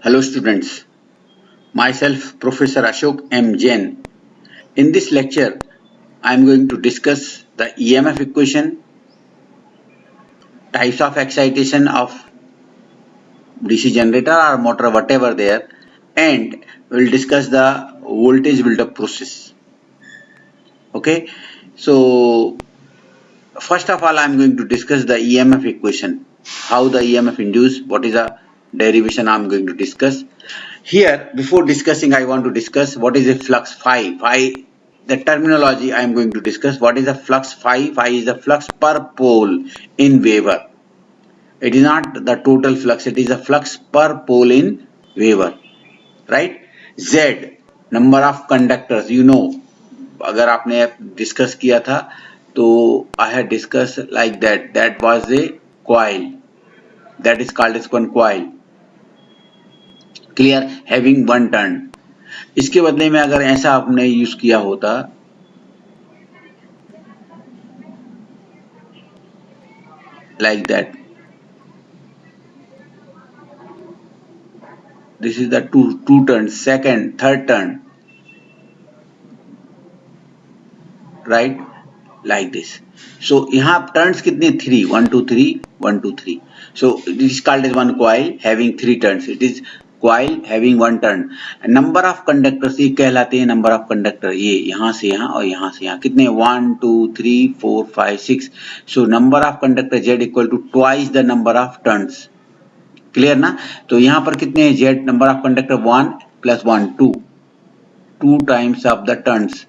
Hello students, myself Professor Ashok M. Jain. In this lecture, I am going to discuss the EMF equation, types of excitation of DC generator or motor, whatever there, and we will discuss the voltage build-up process. Okay, so first of all, I am going to discuss the EMF equation, how the EMF induced, what is the derivation I am going to discuss. Here, before discussing, I want to discuss what is a flux phi. Phi, the terminology I am going to discuss. What is the flux phi? Phi is the flux per pole in Weber. It is not the total flux, it is the flux per pole in Weber. Right? Z, number of conductors. You know, अगर आपने discuss किया था तो I had discussed like that. That was a coil. That is called as one coil. Clear? Having one turn. इसके बदले में अगर ऐसा आपने यूज किया होता like that, this is the two turns, second, third turn, right, like this. So यहाँ turns कितने? 3, 1 2 3 1 2 3. So this is called as one coil having 3 turns. It is coil having one turn. Number of conductors ये कहलाते हैं number of conductor. ये यहाँ से यहाँ और यहाँ से यहाँ कितने? 1 2 3 4 5 6. So number of conductor Z equal to twice the number of turns. Clear ना? तो यहाँ पर कितने हैं? Z number of conductor 1 plus 1 2 times of the turns,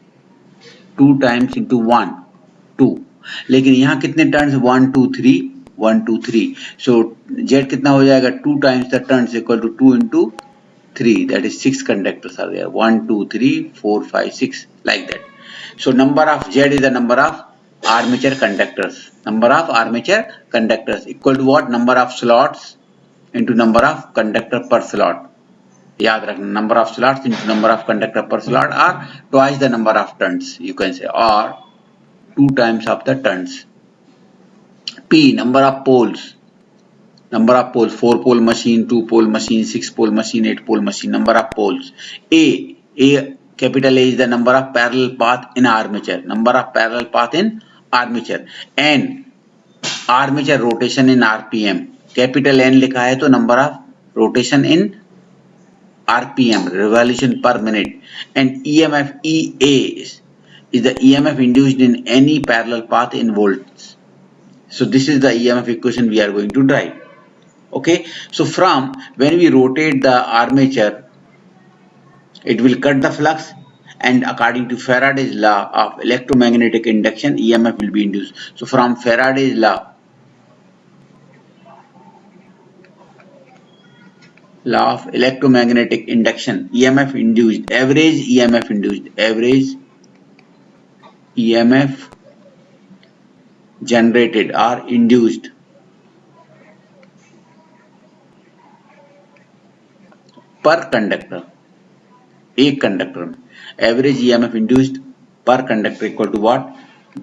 2 times into 1 2. लेकिन यहाँ कितने टर्न्स? 1 2 3 1 2 3. सो Z कितना हो जाएगा? 2 times the turns equal to 2 into 3, that is 6 conductors are there. 1 2 3 4 5 6 like that. So number of Z is the number of armature conductors. Number of armature conductors equal to what? Number of slots into number of conductor per slot. याद रखना, number of slots into number of conductor per slot or twice the number of turns, you can say, or 2 times of the turns. P, number of poles. Number of poles, 4 pole machine, 2 pole machine, 6 pole machine, 8 pole machine, number of poles. A, capital A is the number of parallel path in armature. Number of parallel path in armature. N, armature rotation in RPM. Capital N लिखा है तो number of rotation in RPM, revolution per minute. And EMF EA is the EMF induced in any parallel path in volts. So this is the EMF equation we are going to derive. Okay, so from when we rotate the armature, it will cut the flux, and according to Faraday's law of electromagnetic induction, EMF will be induced. So from Faraday's law of electromagnetic induction, EMF induced, average EMF induced, average EMF generated or induced per conductor, एक conductor में average EMF induced per conductor equal to what?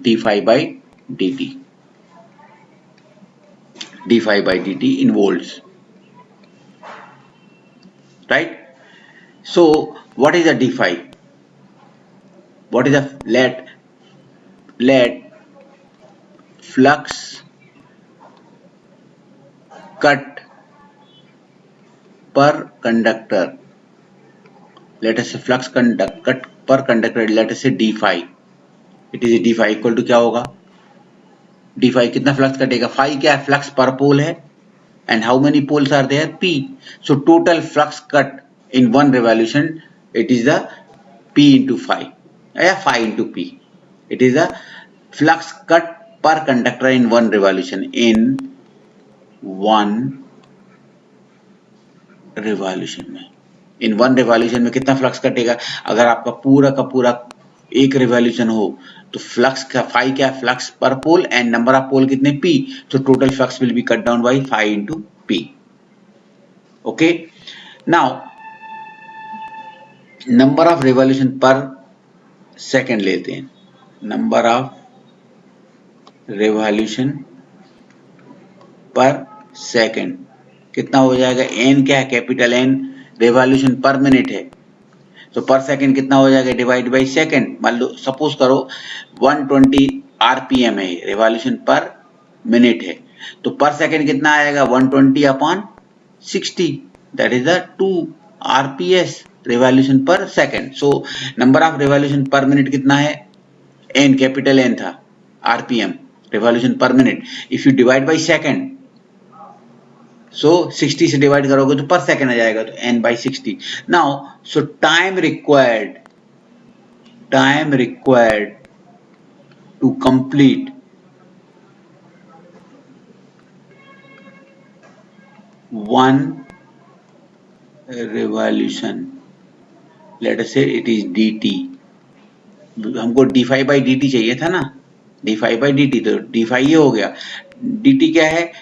d phi by dt, d phi by dt in volts. Right? So what is a d phi? What is a let flux cut per conductor? Let us say flux cut per conductor, let us say d phi. It is a d phi equal to क्या होगा? d phi कितना flux कटेगा? phi क्या है? Flux पर पोल है. And how many poles are there? P. So total flux cut in one revolution, it is the P into phi. Phi into P. It is the flux cut per conductor in one revolution. In one revolution में, in one revolution में कितना flux कटेगा? अगर आपका पूरा का पूरा एक रिवॉल्यूशन हो तो फ्लक्स का फाई क्या है? फ्लक्स पर पोल, एंड नंबर ऑफ पोल कितने? P. So total flux will be cut down by phi into P. Okay. Now number of revolution per second लेते हैं. Number of revolution per second कितना हो जाएगा? N क्या है? Capital N revolution per minute है, तो पर सेकंड कितना हो जाएगा, डिवाइड बाई सेकंड। मान लो सपोज करो 120 आरपीएम है, रिवॉल्यूशन पर मिनट है, तो पर सेकंड कितना आएगा, 120 upon 60, that is the 2 RPS, revolution per second. So number of revolution per minute कितना है, एन, कैपिटल एन था, RPM revolution per minute. If you divide by second, so 60 से divide करोगे तो पर सेकंड आ जाएगा, तो n by 60। Now so time required to complete one revolution, let us say it is dt, हमको d5 by dt चाहिए था ना, d5 by dt, तो d5 ये हो गया, dt क्या है,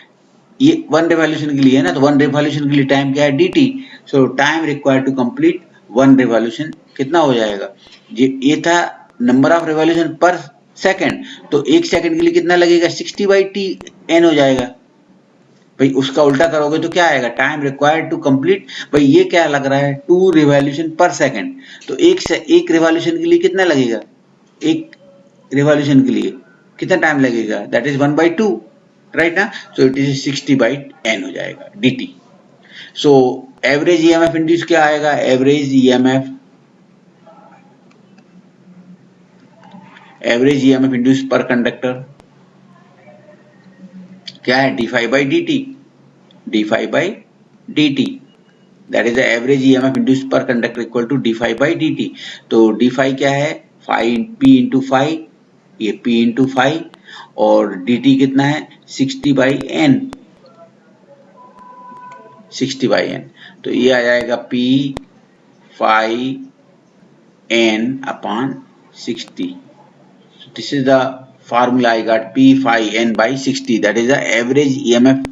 ये वन रिवॉल्यूशन के लिए है ना, तो वन रिवॉल्यूशन के लिए टाइम क्या है, dt। So time required to complete one revolution कितना हो जाएगा, ये था number of revolution per second, तो एक सेकंड के लिए कितना लगेगा, 60 बाई टी एन हो जाएगा। भाई उसका उल्टा करोगे तो क्या आएगा, टाइम रिक्वायर्ड टू कंप्लीट, भाई ये क्या लग रहा है, 2 रिवॉल्यूशन पर सेकंड, तो एक रिवॉल्यूशन के लिए कितना लगेगा, एक रिवॉल्यूशन के लिए कितना टाइम लगेगा, दैट इज 1/2, राइट ना। So it is 60 by n हो जाएगा dt। So average EMF induce क्या आएगा, average EMF induce per conductor क्या है, d5 by dt, that is the average EMF induce per conductor equal to d5 by dt। तो d5 क्या है, p into 5, ये p इंटू 5, और dt कितना है, 60 बाई n, 60 बाई n, तो ये आ जाएगा p 5 n upon 60। This is the formula I got, p 5 n by 60, that is the average EMF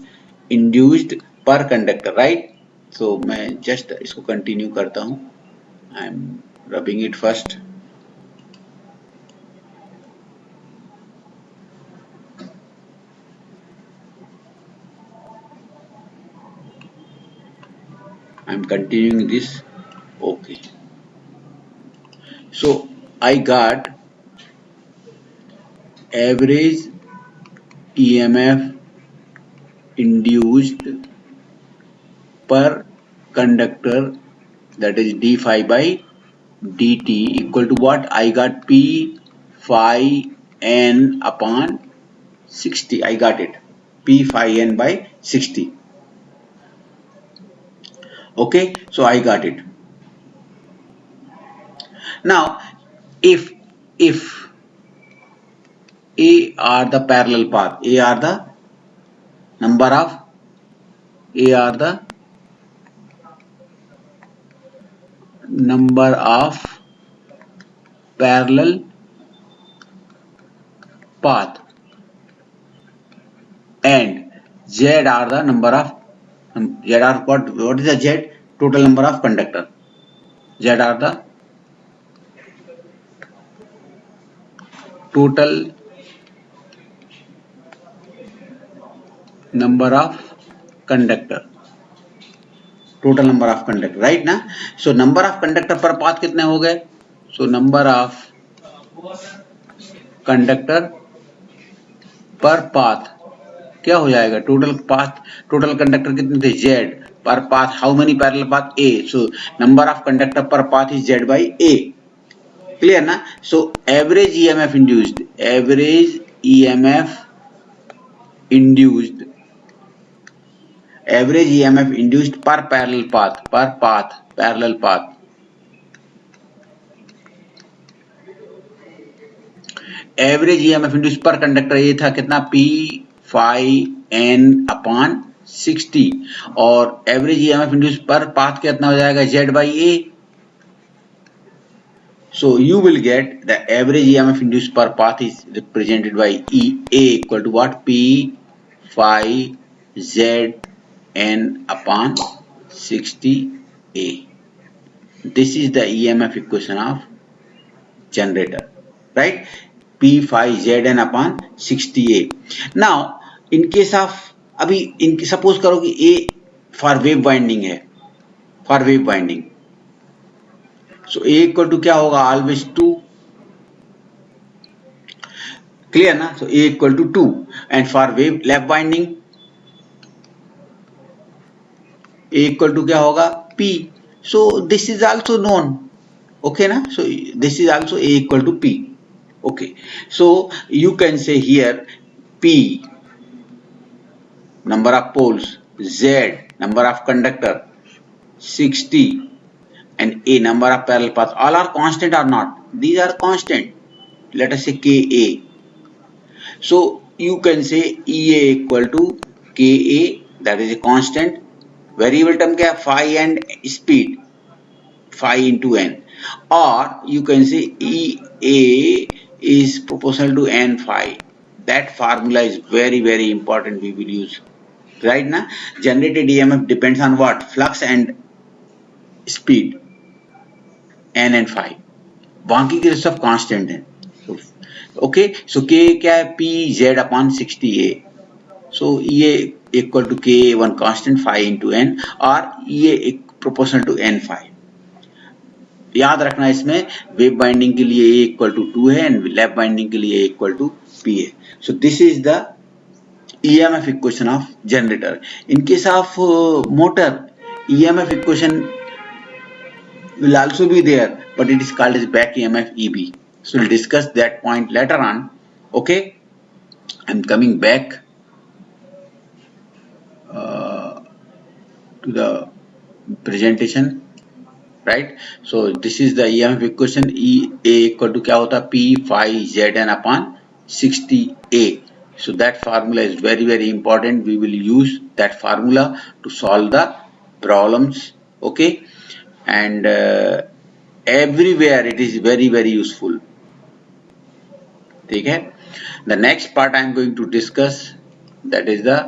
induced per conductor, right. सो मैं जस्ट इसको continue करता हूं, आई am rubbing it first. I'm continuing this. Okay. So I got average EMF induced per conductor, that is d5 by dt equal to what? I got p phi n upon 60. I got it. P phi n by 60. Okay, so I got it. Now if A are the parallel path, A are the number of parallel path, and Z are the number of what is the Z? Total number of conductor. Z are the total number of conductor, right ना। so number of conductor per path कितने हो गए, so number of conductor per path क्या हो जाएगा, total conductor कितने थे, Z per path, how many parallel path, A, so number of conductor per path is Z by A, clear ना। So average EMF induced per parallel path, average EMF induced per conductor ये था कितना, P phi n upon 60, और average EMF induced per path कितना हो जाएगा, Z by A। So you will get the average EMF induced per path is represented by A equal to what, P phi Z n upon 60A. This is the EMF equation of generator, right? P phi Z n upon 60A. Now in case of, अभी suppose करो कि A for wave winding है, for wave winding. So A equal to क्या होगा, always 2, clear ना। So A equal to 2 and for wave lap winding A equal to क्या होगा, P. So this is also known, okay na. So this is also A equal to P. Okay, so you can say here P number of poles, Z number of conductor 60, and A number of parallel paths, all are constant or not? These are constant. Let us say Ka. So you can say Ea equal to Ka, that is a constant. Variable term क्या है, phi and speed, phi into n, or you can say Ea is proportional to n phi. That formula is very important, we will use right now. Generated EMF depends on what, flux and speed, n and phi, बाकी के सब constant है। Okay, सो k क्या है, p z upon 60a. So Ea equal to Ka1 constant phi into n, or Ea proportional to n phi. याद रखना इसमें wave binding के लिए A इक्वल टू 2 है एंड लैप बाइंडिंग के लिए A इक्वल टू P है। सो this is the EMF equation of generator. In case of motor, EMF equation will also be there, but it is called as back EMF EB. So we'll discuss that point later on. Okay, I'm coming back to the presentation. Right, so this is the EMF equation. A equal to क्या होता है, P phi Zn upon 60A. So that formula is very important. We will use that formula to solve the problems. Okay, and everywhere it is very useful. ठीक है, the next part I am going to discuss, that is the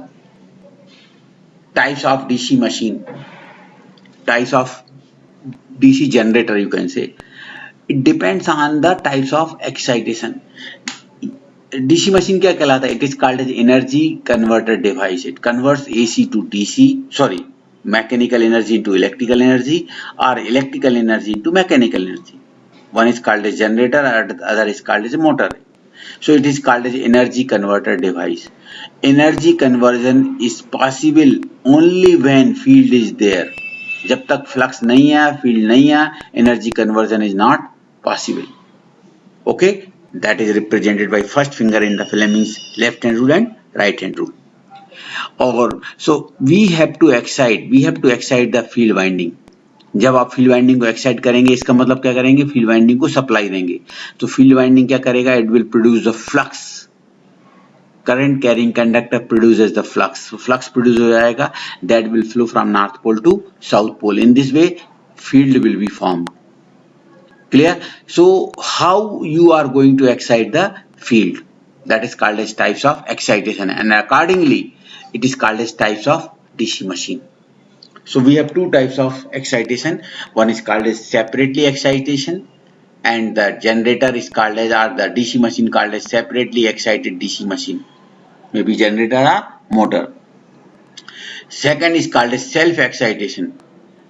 types of DC machine, types of DC generator, you can say. It depends on the types of excitation. DC machine क्या कहलाता है, it is called as energy converter device. It converts AC to DC, sorry, mechanical energy into electrical energy, or electrical energy into mechanical energy. One is called as generator and the other is called as a motor. So it is called as energy converter device. Energy conversion is possible only when field is there. जब तक flux नहीं है, field नहीं है, energy conversion is not possible. Okay, that is represented by first finger in the Fleming's left hand rule and right hand rule. और so we have to excite the field winding. जब आप field winding को excite करेंगे, इसका मतलब क्या करेंगे, field winding को सप्लाई देंगे. तो फील्ड वाइंडिंग क्या करेगा, it will produce the flux. current carrying conductor produces the flux. So flux produce हो जाएगा, that will flow from north pole to south pole. In this way field will be formed. Clear? So how you are going to excite the field, that is called as types of excitation, and accordingly it is called as types of DC machine. So we have two types of excitation. One is called as separately excitation, and the generator is called as, or the DC machine called as separately excited DC machine, maybe generator or motor. Second is called as self excitation.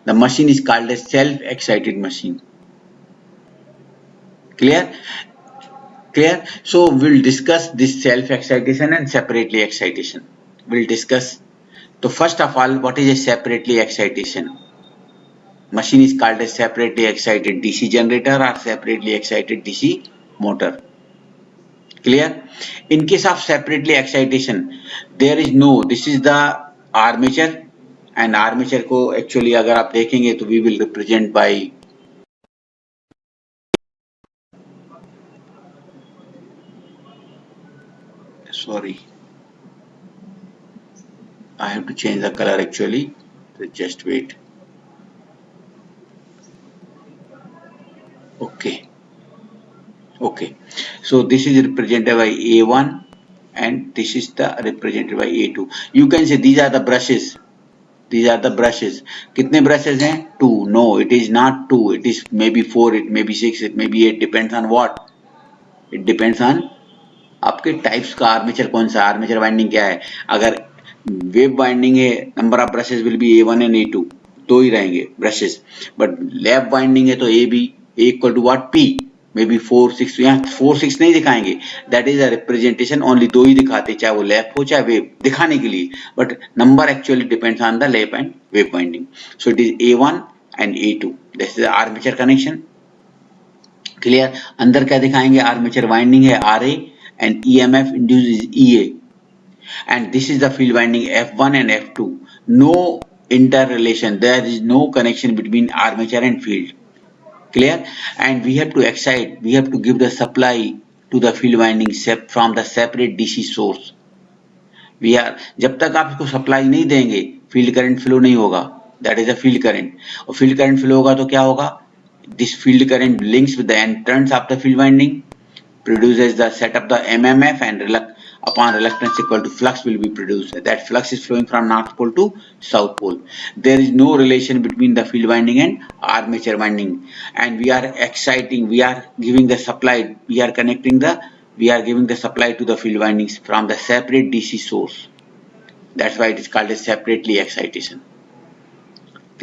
The machine is called as self excited machine. Clear? So we'll discuss this self excitation and separately excitation. We'll discuss. So first of all, what is a separately excitation? Machine is called as separately excited DC generator or separately excited DC motor. Clear? In case of separately excitation, there is no, this is the armature, and armature को actually अगर आप देखेंगे तो we will represent by sorry, I have to change the color actually, so just wait. Okay, so this is represented by A1 and this is the represented by A2. You can say these are the brushes. These are the brushes. कितने brushes हैं? 2. No, it is not 2. It is maybe 4. It may be 6. It may be 8. Depends on what? It depends on आपके types का armature कौन सा, armature winding क्या है. अगर wave winding है, number of brushes will be A1 and A2. दो ही रहेंगे ब्रशेस, बट लैप वाइंडिंग है तो A B, A equal to what P, may be 4 6, यहाँ 4 6 नहीं दिखाएंगे, that is a representation, only दो ही दिखाते, चाहे वो लैप हो चाहे वेव, दिखाने के लिए, but number actually depends on the lap and wave winding. So it is A1 and A2, this is armature connection. Clear. अंदर क्या दिखाएंगे, आर्मेचर वाइंडिंग है RA and EMF induce is EA, and this is the field winding F1 and F2. No interrelation, there is no connection between armature and field. Clear. And we have to excite, we have to give the supply to the field winding from the separate DC source. We are, जब तक आप इसको supply नहीं देंगे field current flow नहीं होगा, that is a field current. और field current flow होगा तो क्या होगा, this field current links with the entrance of the field winding, produces the set up the MMF, and upon reluctance equal to flux will be produced. That flux is flowing from north pole to south pole. There is no relation between the field winding and armature winding, and we are exciting, we are giving the supply, we are giving the supply to the field windings from the separate DC source. That's why it is called as separately excitation.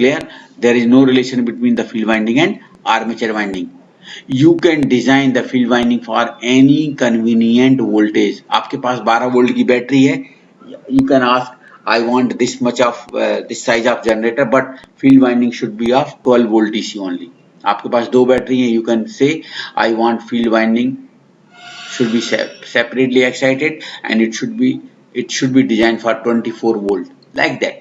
Clear. There is no relation between the field winding and armature winding. You can design the field winding for any convenient voltage. आपके पास 12 volt की battery है, you can ask I want this much of this size of generator, but field winding should be of 12 volt DC only. आपके पास दो battery है, you can say I want field winding should be separately excited, and it should be designed for 24 volt, like that.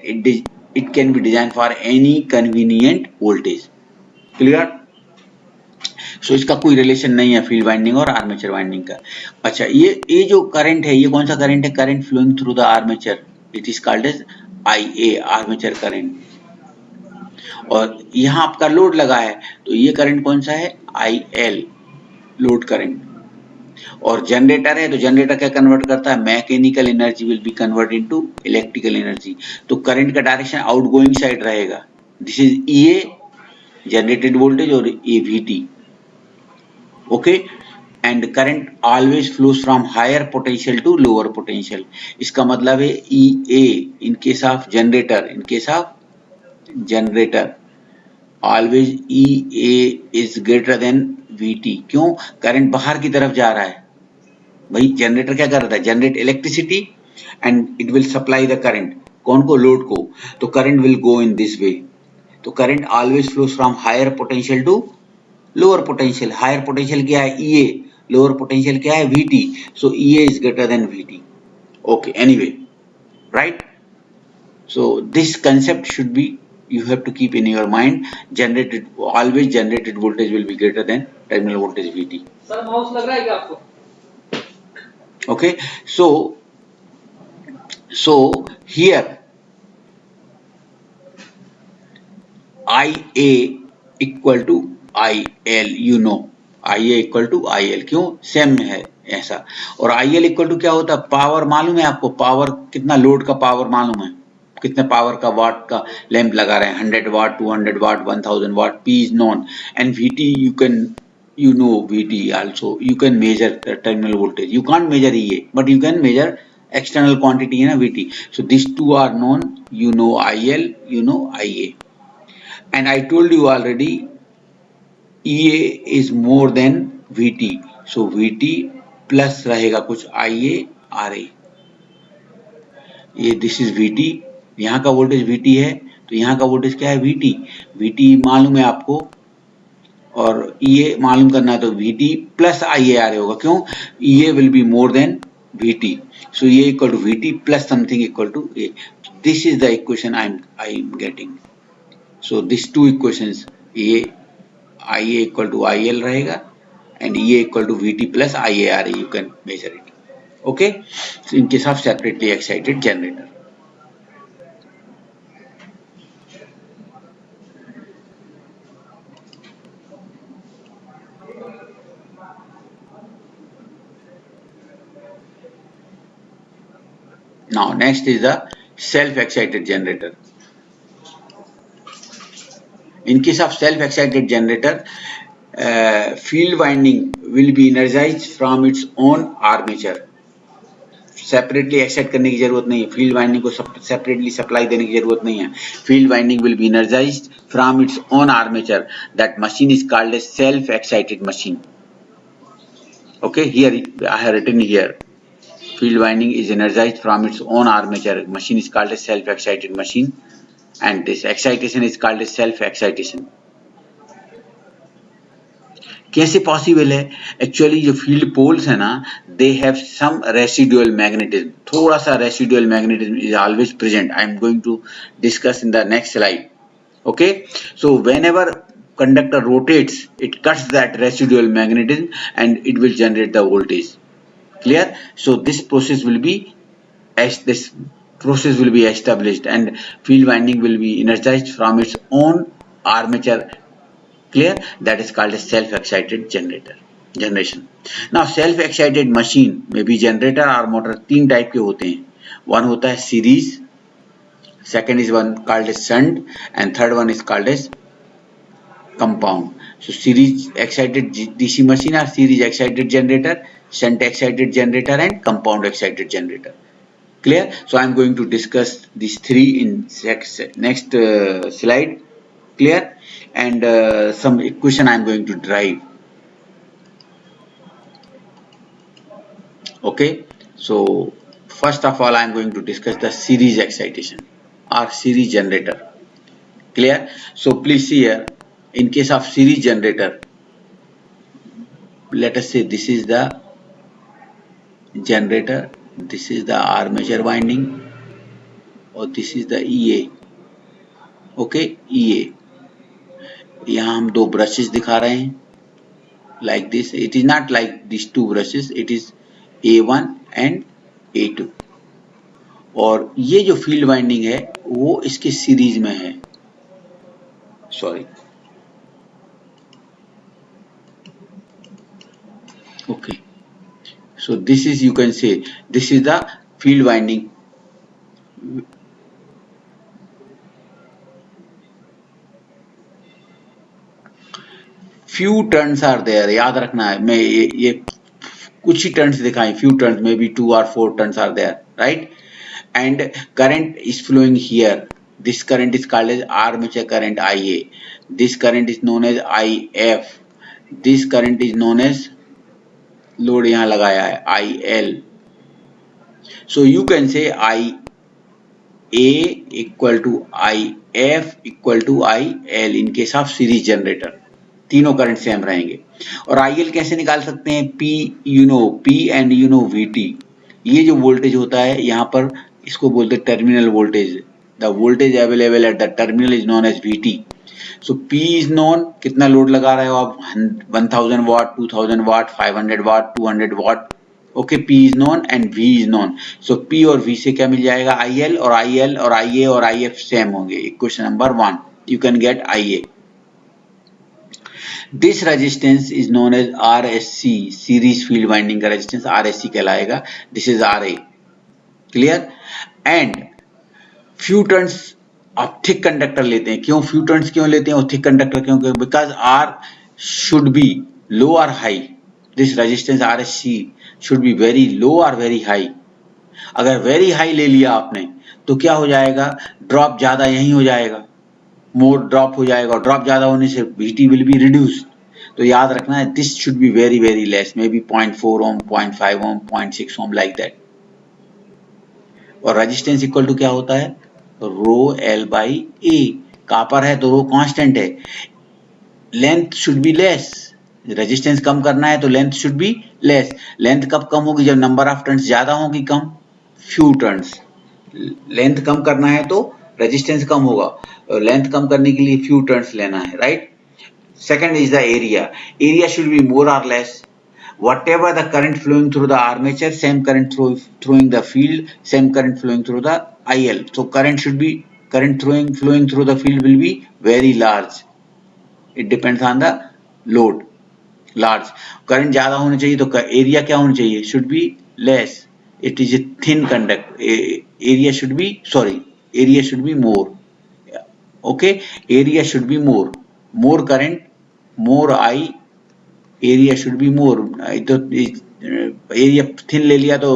It can be designed for any convenient voltage. Clear. सो इसका कोई relation नहीं है field winding और armature winding का. अच्छा, ये जो current है, ये कौन सा करंट है, current flowing through the armature, it is called as IA, armature current. और यहाँ आपका लोड लगा है तो ये करंट कौन सा है, IL, लोड करंट. और जनरेटर है तो जनरेटर क्या कन्वर्ट करता है, mechanical energy will be convert into electrical energy. तो करंट का डायरेक्शन आउटगोइंग साइड रहेगा. This is EA generated voltage और ये VT. Okay, and current always flows from higher potential to lower potential. इसका मतलब है EA in case of generator, always EA is greater than VT. क्यों, current बाहर की तरफ जा रहा है भाई. जनरेटर क्या कर रहा था, generate electricity and it will supply the current, कौन को, लोड को. तो current will go in this way. तो current always flows from higher potential to lower potential. Higher potential क्या है EA, लोअर पोटेंशियल क्या है VT. So EA is greater than VT. Okay, anyway, right. So this concept should be, you have to keep in your mind, always generated voltage will be greater than terminal voltage VT. Sir mouse लग रहा है क्या आपको? Okay, so here IA equal to IL, you know, IA equal to IL, क्यों, same है ऐसा. और IL equal to क्या होता है, पावर मालूम है आपको, पावर कितना, लोड का पावर मालूम है, कितने पावर का वाट का लैंप लगा रहे हैं, 100 वाट, 200 वाट, 1000 वाट. P is known, and VT you know VT also. You can measure the terminal voltage. You can't measure EA, but you can measure external quantity in a VT. So these two are known. You know IL, you know IA. And I told you already, EA is more than VT. So VT plus रहेगा कुछ IA RA. ये this is VT. यहाँ का voltage VT है तो यहाँ का voltage क्या है, VT. VT मालूम है आपको और EA मालूम करना है, तो VT प्लस IA RA होगा. क्यों, EA will be more than VT. So EA equal to VT plus something equal to A. This is the equation I am getting. So these two equations, IA equal to IL रहेगा and EA equal to VT plus IA RA, you can measure it. Okay, so in case of separately excited generator. Now next is the self-excited generator. In case of self-excited generator, field winding will be energized from its own armature. Separately excite करने की जरूरत नहीं है, field winding को separately supply देने की जरूरत नहीं है. Field winding will be energized from its own armature. That machine is called a self-excited machine. Okay, here I have written here. Field winding is energized from its own armature. Machine is called a self-excited machine, and this excitation is called a self-excitation. कैसे possible है? Actually जो field poles है ना, they have some residual magnetism, थोड़ा सा residual magnetism is always present. I am going to discuss in the next slide. Okay, so whenever conductor rotates, it cuts that residual magnetism and it will generate the voltage. Clear? So this process will be established and field winding will be energized from its own armature. Clear? That is called a self-excited generation. Now self-excited machine में भी generator और motor तीन type के होते हैं. One होता है series, second is one called as shunt, and third one is called as compound. So series excited DC machine are series excited generator, shunt excited generator, and compound excited generator. Clear? So I am going to discuss these three in next slide. Clear? And some equation I am going to derive. Okay, so first of all I am going to discuss the series excitation or series generator. Clear? So please see here, in case of series generator, let us say this is the generator, this is the armature winding, or this is the EA. Okay, EA. यहाँ हम दो brushes दिखा रहे हैं like this. It is not like these two brushes, it is A1 and A2. और ये जो field winding है वो इसके सीरीज में है. Sorry, okay, so this is, you can say, this is the field winding. Few turns are there, याद रखना है. मैं ये कुछ ही turns दिखाएं, few turns, maybe 2 or 4 turns are there, right? And current is flowing here. This current is called as armature current IA. This current is known as IF. This current is known as, load यहाँ लगाया है, IL. So you can say IA equal to IF equal to IL in case of series generator. तीनों current same रहेंगे. और IL कैसे निकाल सकते हैं? P and VT. ये जो वोल्टेज होता है यहाँ पर, इसको बोलते हैं terminal voltage. The voltage available at the terminal is known as VT. So P is known, कितना लोड लगा रहे हो आप, 1000 watt, 2000 watt, 500 watt, 200 watt. Okay, P is known and V is known. So P और V से क्या मिल जाएगा? IL और IL और IA और IF सेम होंगे. Equation number 1, you can get IA. This resistance is known as RSC, series field winding का resistance RSC कहलाएगा. This is RA. Clear? And few turns आप थिक कंडक्टर लेते हैं. क्यों few turns क्यों लेते हैं और थिक कंडक्टर क्यों? Because R should be low or high. This resistance RSC should be very low or very high. अगर very high ले लिया आपने तो क्या हो जाएगा? ड्रॉप ज्यादा यही हो जाएगा, मोर ड्रॉप हो जाएगा, और ड्रॉप ज्यादा होने से VT will be reduced. तो याद रखना है, this should be very very less, maybe 0.4 ohm, 0.5 ohm, 0.6 ohm like that. और रेजिस्टेंस इक्वल टू क्या होता है? Rho L by A. Copper है तो रो कांस्टेंट है. Length should be less. Resistance कम करना है तो length should be less. Length कब कम होगी? जब नंबर ऑफ टर्न्स ज्यादा होगी. कम, फ्यू टर्न्स. लेंथ कम करना है तो रेजिस्टेंस कम होगा. लेंथ कम करने के लिए फ्यू टर्न्स लेना है, right? Second is the area. Area should be more or less. Whatever the current flowing through the armature, same current flowing the field, same current flowing through the IL. So current flowing through the field will be very large. It depends on the load. Large. Current ज़्यादा होना चाहिए तो area क्या होना चाहिए? Should be less. It is a thin conductor. Area should be more. Okay, area should be more. More current, more I, area should be more. तो area thin ले लिया तो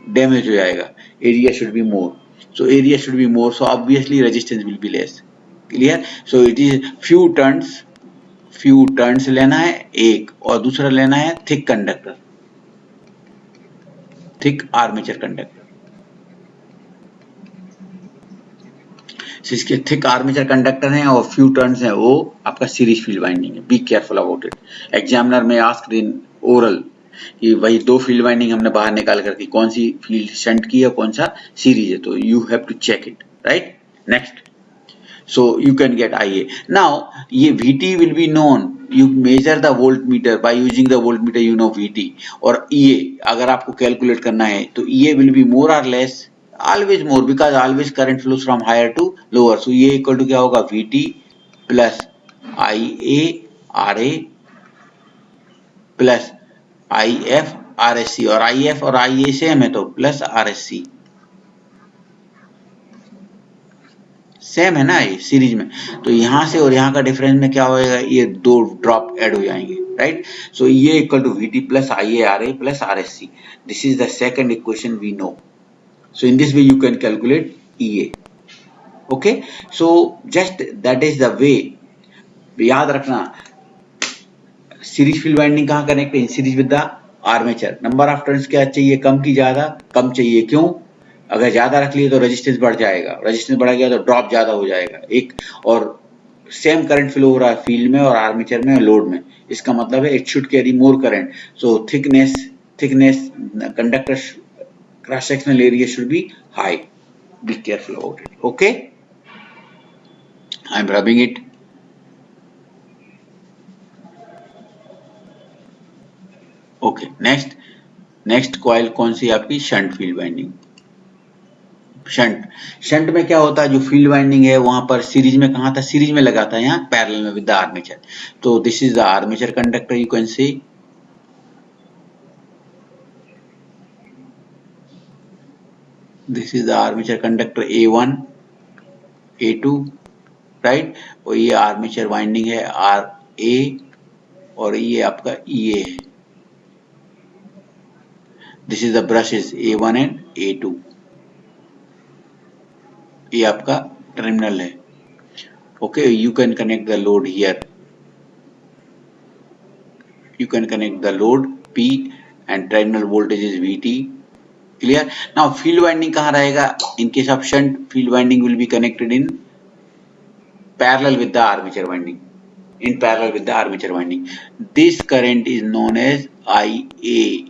डैमेज हो जाएगा. Area should be more. So area should be more, so obviously resistance will be less. Clear? So it is few turns लेना है एक, और दूसरा लेना है thick conductor, thick armature conductor. इसके थिक आर्मेचर कंडक्टर हैं और फ्यू टर्न्स हैं, वो आपका सीरीज फील्ड वाइंडिंग है. Be careful about it. Examiner में आस्क्ड इन ओरल कि वही दो फील्ड वाइंडिंग हमने बाहर निकाल कर दी, कौन सी फील्ड शंट की है, कौन सा सीरीज है, तो you have to check it. Right. Next. So you can get IA. Now ये VT will be known. You measure the voltmeter by using the voltmeter. You know VT. और EA अगर आपको कैलकुलेट करना है तो EA will be more or less, always more, because always current flows from higher to lower. So EA equal to क्या होगा, VT plus IA RA plus IF RSC. और IF और IA सेम है तो plus RSC same है ना, ये series में. तो यहां से और यहां का डिफरेंस में क्या होएगा, ये दो ड्रॉप ऐड हो जाएंगे. राइट. सो ये equal to VT plus IA plus RSC. This is the second equation we know. So in this way you can calculate EA. Okay. So just that is the way. याद रखना, series field winding कहां connect है, in series with the armature. Number of turns क्या चाहिए, कम की ज्यादा, कम चाहिए. क्यों? अगर ज्यादा रख लिए तो रेजिस्टेंस बढ़ जाएगा, रेजिस्टेंस बढ़ गया तो ड्रॉप ज्यादा हो जाएगा. एक और सेम करंट फ्लो हो रहा है फील्ड में और आर्मेचर में और लोड में, इसका मतलब है it should carry more current. So thickness conductor cross sectional area should be high. Be careful about it. Okay, I am rubbing it. Okay. Next coil कौन सी आपकी, शंट फील्ड वाइंडिंग. शंट में क्या होता है, जो फील्ड वाइंडिंग है वहां पर सीरीज में कहा था, सीरीज में लगा था, यहाँ पैरेलल में विद द आर्मेचर. तो this is the armature conductor. You can see this is the armature conductor A1 A2. Right. और ये आर्मेचर वाइंडिंग है RA और ये आपका EA है. This is the brushes A1 and A2. ये आपका टर्मिनल है. Okay. You can connect the load here. You can connect the load P and terminal voltage is VT. Clear? Now field winding कहाँ रहेगा? In case of shunt, field winding will be connected in parallel with the armature winding. In parallel with the armature winding. This current is known as IA.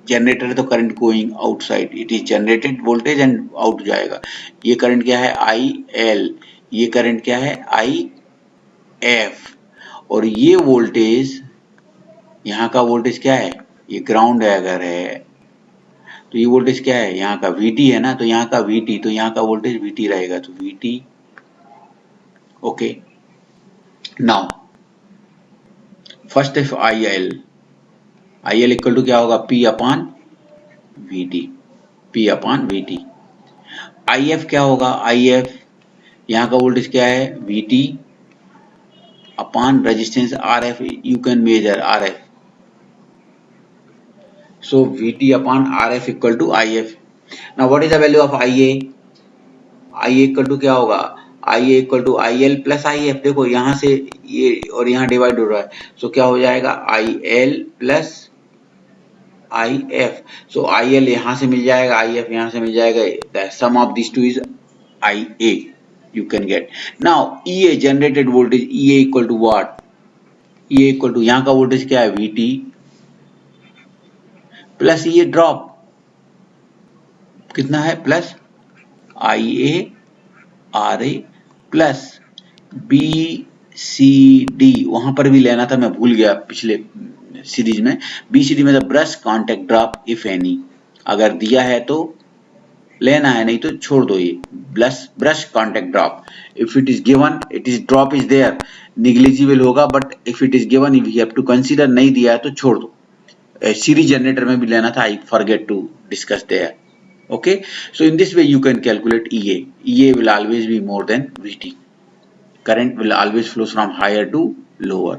Generator है तो current going outside, it is generated voltage and out जाएगा. ये current क्या है, IL. ये current क्या है, IF. और ये वोल्टेज, यहाँ का वोल्टेज क्या है, ये ग्राउंड है अगर है तो ये वोल्टेज क्या है, यहाँ का VT है ना, तो यहाँ का VT, तो यहाँ का वोल्टेज VT रहेगा, तो VT. Okay. Now first if IL equal to क्या होगा, P upon VT. P upon VT. IF क्या होगा, IF यहाँ का वोल्टेज क्या है, VT upon resistance RF. You can measure RF. So VT upon RF equal to IF. Now what is the value of IA? IA equal to क्या होगा, IA equal to IL plus IF. देखो यहाँ से ये और यहाँ divide हो रहा है, so क्या हो जाएगा, IL plus IF. So IL यहाँ से मिल जाएगा, IF यहाँ से मिल जाएगा. The sum of these two is IA. You can get. Now EA generated voltage, EA equal to what? EA equal to यहाँ का वोल्टेज क्या है, VT प्लस ये ड्रॉप कितना है, plus IA RA plus BCD. वहां पर भी लेना था, मैं भूल गया पिछले सीरीज में. BCD में the brush contact drop if any. अगर दिया है तो लेना है, नहीं तो छोड़ दो. ये brush contact drop. If it is given, it is drop is there, negligible होगा, but if it is given we have to consider. नहीं दिया है तो छोड़ दो. सीरीज जनरेटर में भी लेना था, I forget to discuss there. Okay, so in this way you can calculate EA. EA will always be more than VT. Current will always flow from higher to lower.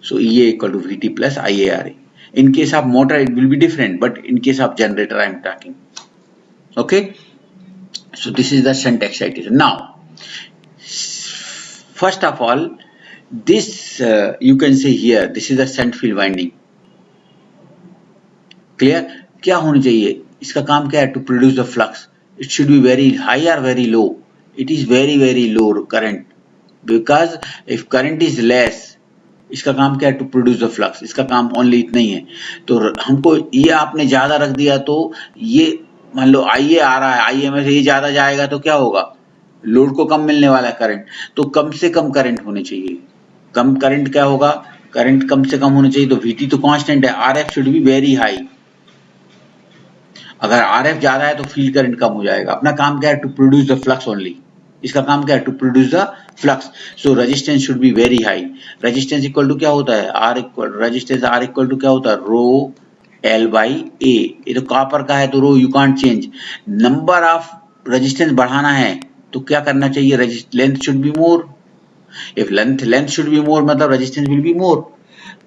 So EA equal to VT plus IARA. In case of motor it will be different, but in case of generator I am talking. Okay, so this is the shunt excitation. Now, first of all, this you can see here, this is the shunt field winding. Clear, क्या होनी चाहिए, इसका काम क्या है, to produce the flux. It should be very high और very low. It is very low current, because if current is less, इसका काम क्या है, टू प्रोड्यूस द फ्लक्स. इसका काम ओनली इतना ही है. तो हमको ये आपने ज्यादा रख दिया तो ये मान लो IA आ रहा है, IA में से ये ज्यादा जाएगा तो क्या होगा, लोड को कम मिलने वाला है करंट. तो कम से कम करंट होने चाहिए. कम करंट क्या होगा, करंट कम से कम होना चाहिए. तो VT तो कांस्टेंट है, RF should be very high. अगर RF ज्यादा है तो फील्ड करंट कम हो जाएगा. अपना काम क्या है, to produce the flux only. इसका काम क्या है, to produce the flux. So resistance should be very high. Resistance equal to क्या होता है, रेजिस्टेंस R इक्वल टू क्या होता है, रो L बाई A. ये तो कॉपर का है तो rho you can't change. Number of resistance बढ़ाना है तो क्या करना चाहिए, length should be more. If length should be more मतलब resistance will be more.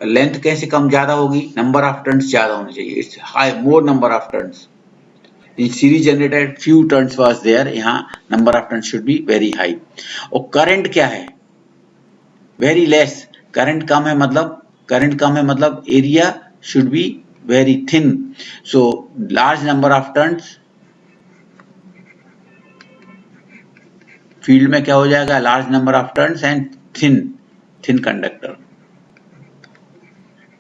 Length कैसे कम ज्यादा होगी, नंबर ऑफ टर्न्स ज्यादा होने चाहिए. It's high, more number of turns. In series generator few turns was there, यहाँ number of turns should be very high. और current क्या है, very less. current कम है मतलब area should be very thin. So large number of turns, field में क्या हो जाएगा, large number of turns and thin conductor.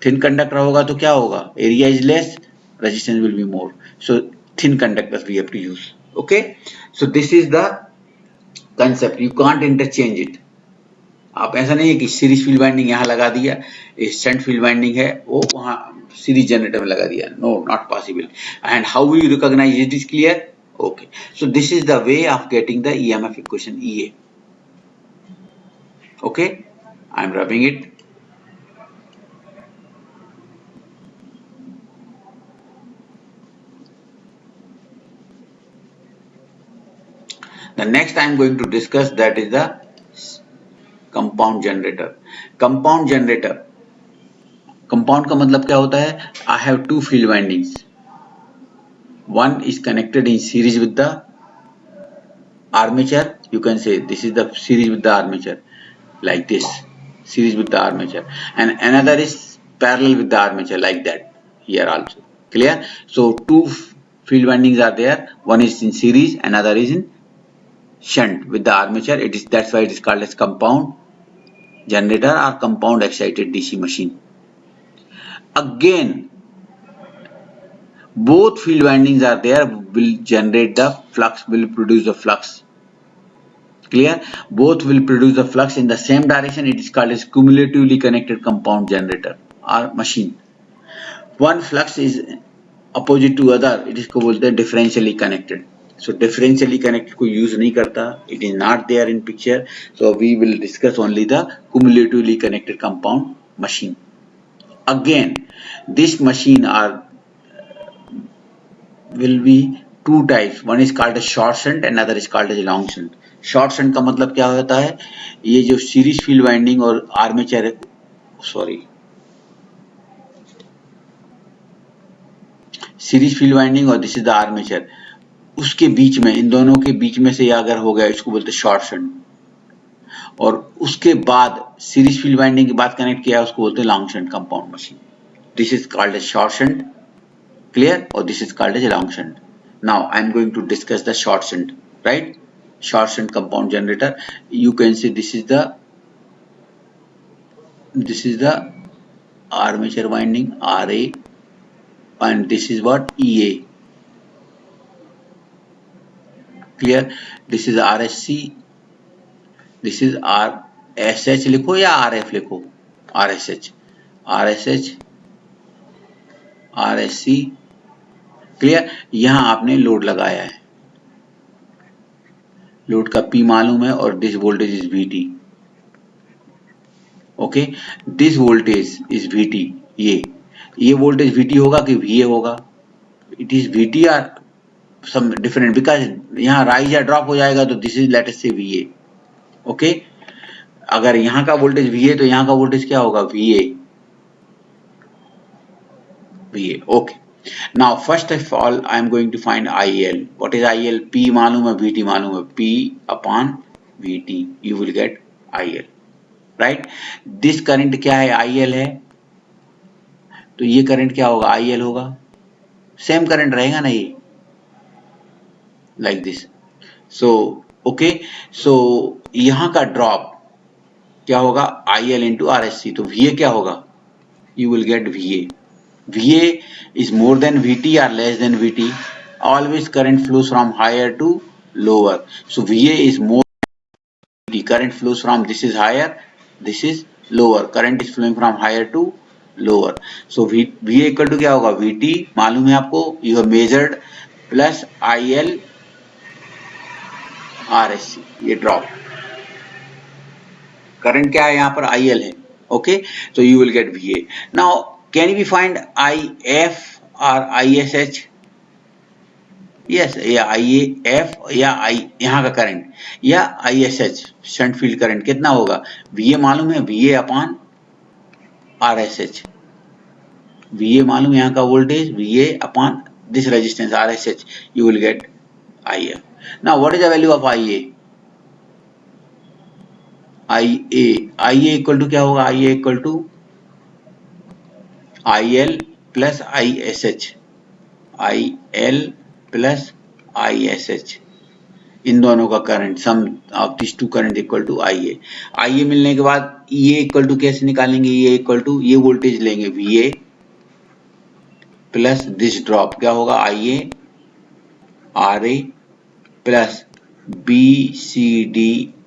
thin conductor होगा तो क्या होगा, area is less, resistance will be more. So thin conductors we have to use. Okay, so this is the concept, you can't interchange it. आप ऐसा नहीं है कि series field winding यहाँ लगा दिया, शंट फील्ड वाइंडिंग है वो वहां सीरीज जनरेटर में लगा दिया. No, not possible. And how you recognise it is clear. Okay, so this is the way of getting the EMF equation EA. Okay, I am rubbing it. The next I am going to discuss, that is the compound generator. Compound generator, compound का मतलब क्या होता है, I have two field windings. One is connected in series with the armature. You can say this is the series with the armature, like this, series with the armature, and another is parallel with the armature, like that here also. Clear? So two field windings are there. One is in series, another is in shunt with the armature. It is, that's why it is called as compound generator or compound excited DC machine. Again, both field windings are there, will generate the flux, will produce the flux. Clear? Both will produce the flux in the same direction. It is called as cumulatively connected compound generator or machine. One flux is opposite to other, it is को बोलते हैं differentially connected. So differentially connected को use नहीं करता, it is not there in picture. So we will discuss only the cumulatively connected compound machine. Again, this machine will be two types. One is called as short shunt, another is called as long shunt. Short shunt का मतलब क्या होता है, ये जो series field winding और armature, series field winding और this is the armature, उसके बीच में, इन दोनों के बीच में से अगर हो गया इसको बोलते हैं शॉर्ट शंट. और उसके बाद सीरीज फील्ड वाइंडिंग के बाद कनेक्ट किया उसको बोलते हैं long shunt compound machine. This is called as short shunt. Clear? और this is called as long shunt. Now I am going to discuss the short shunt. Right? Short shunt compound generator, you can see this is the armature winding RA, and this is what EA. Clear? This is RSC, this is RSH लिखो या RF लिखो, RSH, RSC. Clear? यहां आपने load लगाया है, load का P मालूम है और this voltage is VT. Okay, this voltage is VT. ये वोल्टेज VT होगा कि VA होगा, इट इज VT और सम डिफरेंट, बिकॉज यहाँ राइज या ड्रॉप हो जाएगा तो दिस इज लेट अस से VA. ओके, अगर यहाँ का वोल्टेज VA तो यहाँ का वोल्टेज क्या होगा, VA. Okay, Now first of all I am going to find IL. What is IL? P मालूम है, VT मालूम है, P upon VT, you will get IL, right? This current क्या है? IL है, तो ये करंट क्या होगा? IL होगा, सेम करंट रहेगा ना ये, लाइक दिस. सो ओके, सो यहाँ का ड्रॉप क्या होगा? IL into RSC. तो VA क्या होगा? You will get VA. VA is more than VT or less than VT. Always current flows from higher to lower. So VA is more than VT. Current flows from, this is higher, this is lower. Current is flowing from higher to lower. So VA equal to क्या होगा? VT मालूम है आपको, you have measured, plus IL RSC. ये drop current क्या है? यहाँ पर IL है. Okay, so you will get VA. Now can we find IF or ISH? Yes, या IAF या यहाँ का करंट, या ISH शंट फील्ड करंट कितना होगा? VA मालूम है, VA अपॉन RSH. VA मालूम, यहाँ का voltage VA upon this resistance RSH, you will get IF. Now what is the value of IA? IA equal to क्या होगा? IA equal to IL plus ISH. IL plus ISH, इन दोनों का current, sum of this two current equal to IA. IA मिलने के बाद EA equal to कैसे निकालेंगे? EA इक्वल टू, ये वोल्टेज लेंगे VA प्लस दिस ड्रॉप, क्या होगा? IA RA plus BCD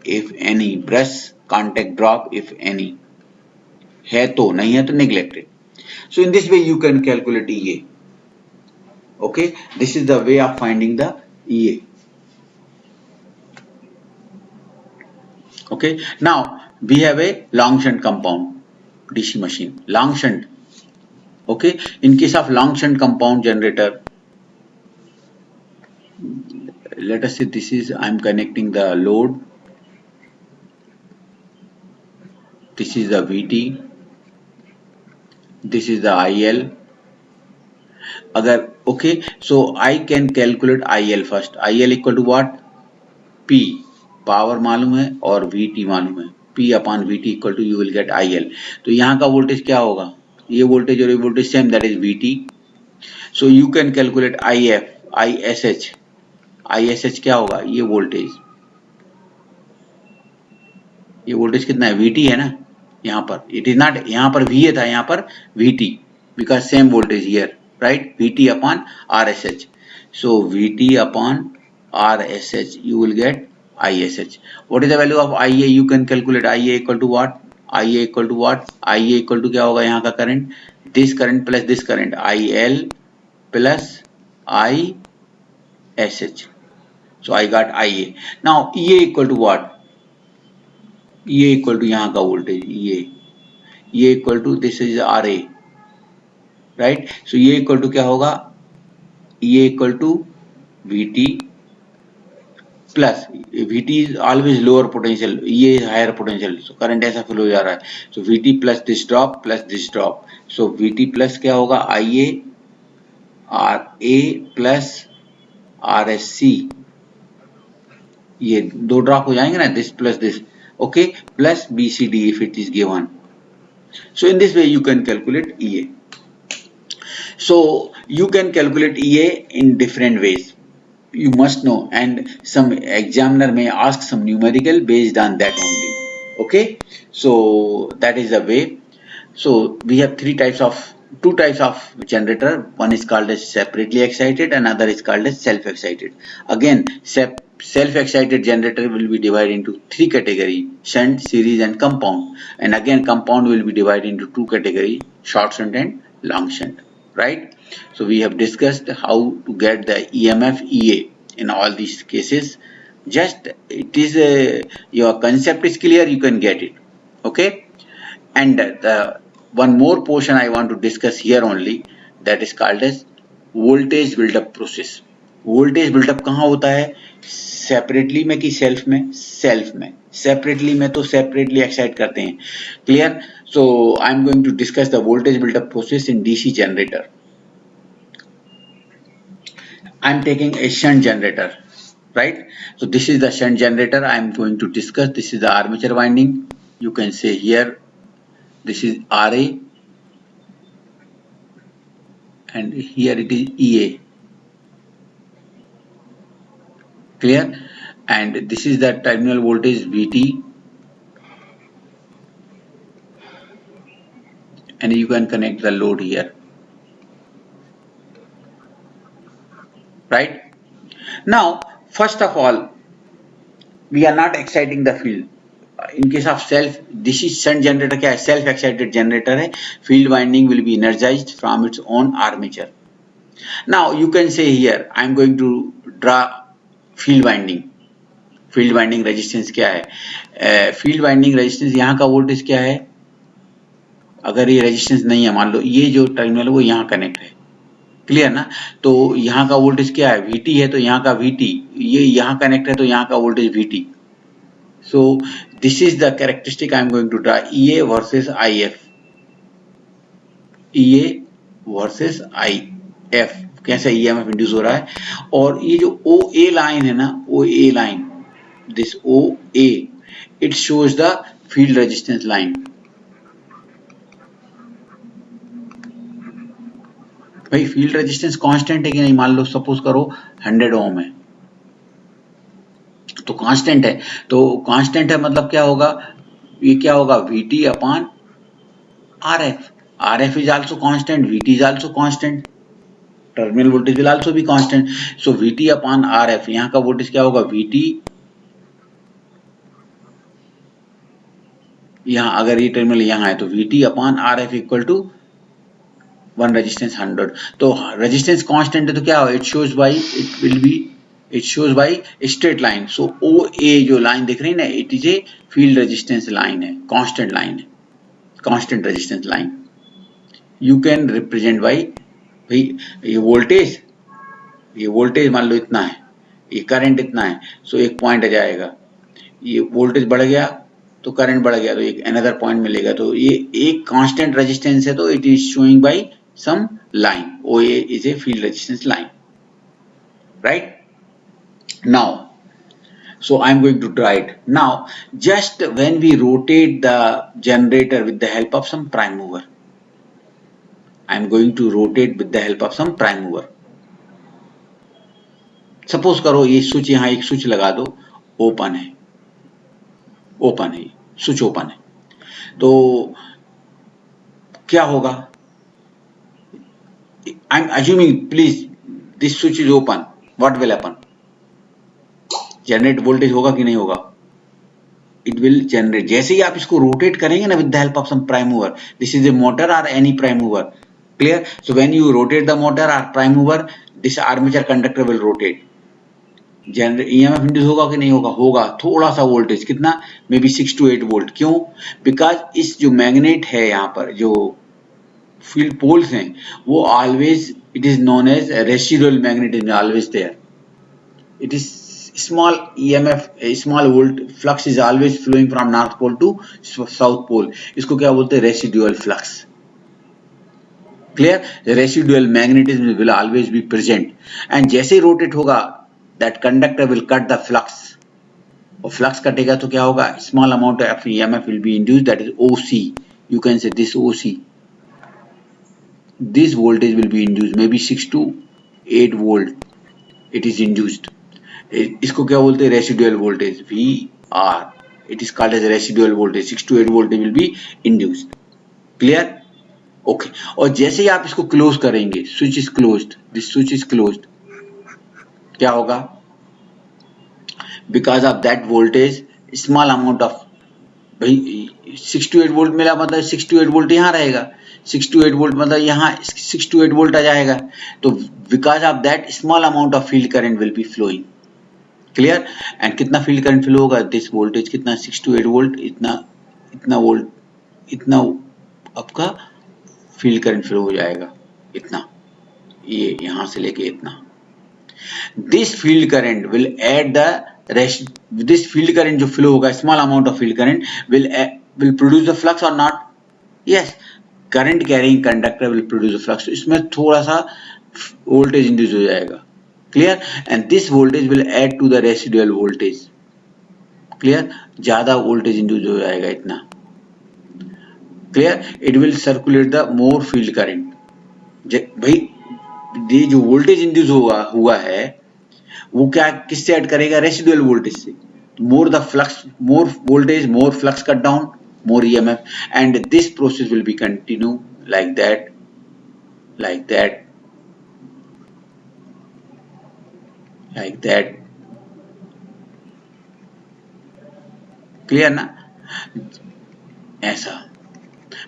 if any, brush contact drop if any, है तो, नहीं है तो neglected. So in this way you can calculate EA. Okay, this is the way of finding the EA. Okay, now we have a long shunt compound DC machine, long shunt. Okay, in case of long shunt compound generator, let us say this is, I am connecting the load, this is the VT, this is the IL. अगर okay, so I can calculate IL first. IL equal to what? P, power मालूम है और VT मालूम है, P upon VT equal to you will get IL. तो यहाँ का voltage क्या होगा? ये वोल्टेज और ये voltage same, that is VT. So you can calculate IF, ISH. ISH क्या होगा? ये वोल्टेज, ये वोल्टेज कितना है? VT है ना. यहाँ पर इट इज नॉट, यहाँ पर VA था, यहाँ पर VT, because same voltage here, right? VT upon RSH. So VT upon RSH, you will get ISH. What is the value of IA? You can calculate IA equal to what? IA equal to what? IA equal to क्या होगा? यहाँ का current, this current plus this current, IL plus ISH. So I got IA. Now EA equal to what? EA equal to यहाँ का voltage EA equal to this is RA, right? So EA equal to क्या होगा? EA equal to VT plus VT is always lower potential, EA is higher potential, so current ऐसा flow जा रहा है. So VT plus this drop, so VT plus क्या होगा? IA RA plus RSC, ये दो ड्रॉप हो जाएंगे ना, this plus this, okay, plus BCD if it is given. So in this way you can calculate EA. So you can calculate EA in different ways, you must know, and some examiner may ask some numerical based on that only. Okay, so that is the way. So we have two types of generator. One is called as separately excited, another is called as self-excited. Again, self-excited generator will be divided into three categories: shunt, series and compound. And again, compound will be divided into two categories: short shunt and long shunt, right? So we have discussed how to get the EMF EA in all these cases. Just it is your concept is clear, you can get it. Okay, and the one more portion I want to discuss here only, that is called as voltage build-up process. Voltage build-up कहाँ होता है? Separately में कि self में? Self में. Separately में तो separately excite करते हैं. Clear? So I am going to discuss the voltage build-up process in DC generator. I'm taking a shunt generator, right? So this is the shunt generator I'm going to discuss. This is the armature winding. You can say here this is RA and here it is EA. Clear? And this is the terminal voltage VT, and you can connect the load here, right? Now first of all, we are not exciting the field. In case of self, this is shunt generator. क्या है? Self excited generator है. Field winding will be energized from its own armature. Now you can say here I am going to draw field winding. Field winding resistance क्या है? Field winding resistance यहाँ का voltage क्या है? अगर ये resistance नहीं है, मान लो ये जो टर्मिनल वो यहाँ कनेक्ट है, क्लियर ना? तो यहाँ का वोल्टेज क्या है? VT है, तो यहाँ का VT, ये यहाँ कनेक्ट है तो यहाँ का voltage VT. So this is the characteristic I am going to draw, EA versus IF. EA versus IF कैसा EMF इंड्यूस हो रहा है, और ये जो OA लाइन है ना, OA line, this OA, it shows the field resistance line. भाई फील्ड रेजिस्टेंस कांस्टेंट है कि नहीं? मान लो सपोज करो 100 ओम है, तो कांस्टेंट है, तो कांस्टेंट है मतलब क्या होगा? ये क्या होगा? VT upon RF. RF is also constant, VT is also constant, terminal voltage will also be constant. So VT upon RF, यहाँ का वोल्टेज क्या होगा? VT, यहाँ अगर ये टर्मिनल यहाँ है तो VT upon RF equal to 1 resistance 100. तो रेजिस्टेंस कांस्टेंट है तो क्या होगा? It shows by straight line. So OA जो लाइन दिख रही है ना, it is a field resistance line है, कांस्टेंट लाइन है, constant resistance line. You can represent by, भाई ये वोल्टेज मान लो इतना है, ये करंट इतना है, सो एक पॉइंट आ जाएगा, ये वोल्टेज बढ़ गया तो करंट बढ़ गया तो एक अनदर पॉइंट मिलेगा. तो ये एक कांस्टेंट रेजिस्टेंस है, तो it is showing by some line. OA is a field resistance line, right? Now, so I am going to draw it. Now, just when we rotate the generator with the help of some prime mover, I am going to rotate with the help of some prime mover. Suppose करो ये switch, यहाँ एक switch लगा दो, open है, switch open है, तो क्या होगा? I am assuming, please, this switch is open. What will happen? Generate voltage होगा कि नहीं होगा? It will generate. जैसे ही आप इसको रोटेट करेंगे ना with the help of some prime mover, this is a motor or any prime mover. Clear? So when you rotate the motor or prime mover, this armature conductor will rotate. Generate EMF induce होगा कि नहीं होगा? होगा. थोड़ा सा voltage, कितना? May be 6 to 8 volt. क्यों? Because इस जो मैग्नेट है यहाँ पर, जो फील्ड पोल्स हैं, वो always, it is known as residual magnetism, always there. It is small EMF, small volt flux is always flowing from north pole to south pole. इसको क्या बोलते हैं? Residual flux. Clear? Residual magnetism will always be present, and जैसे ही rotate होगा that conductor will cut the flux, और flux कटेगा तो क्या होगा? Small amount of EMF will be induced, that is OC. You can say this OC. This voltage will be induced, maybe 6 to 8 volt. It is induced. इसको क्या बोलते हैं? Residual voltage, VR. It is called as residual voltage. 6 to 8 voltage will be induced. Clear? Okay. और जैसे ही आप इसको close करेंगे, switch is closed, this switch is closed, क्या होगा? Because of that voltage, small amount of, भाई 6 to 8 volt मिला मतलब 6 to 8 वोल्ट यहाँ रहेगा, 6 to 8 वोल्ट मतलब यहाँ 6 to 8 वोल्ट आ जाएगा. तो because of that small amount of field current will be flowing. Clear? And कितना फील्ड करंट फ्लो होगा? दिस वोल्टेज कितना? 6 to 8 वोल्ट, इतना वोल्ट, इतना आपका फील्ड करंट फ्लो हो जाएगा, इतना, ये यहाँ से लेके इतना. This field current will add the this field current जो फ्लो होगा, small amount of field current will produce the flux और not? Yes. Current carrying conductor will produce the flux. इसमें थोड़ा सा वोल्टेज इंड्यूस हो जाएगा, clear, and this voltage will add to the residual voltage, clear, ज्यादा voltage induce हो जाएगा इतना, clear, it will circulate the more field current। भाई ये जो वोल्टेज इंड्यूस हुआ है वो क्या किससे ऐड करेगा, रेसिडुअल वोल्टेज से। More the flux, more voltage, more flux cut down, more EMF, and this process will be continue like that, like that, like that, clear ना। ऐसा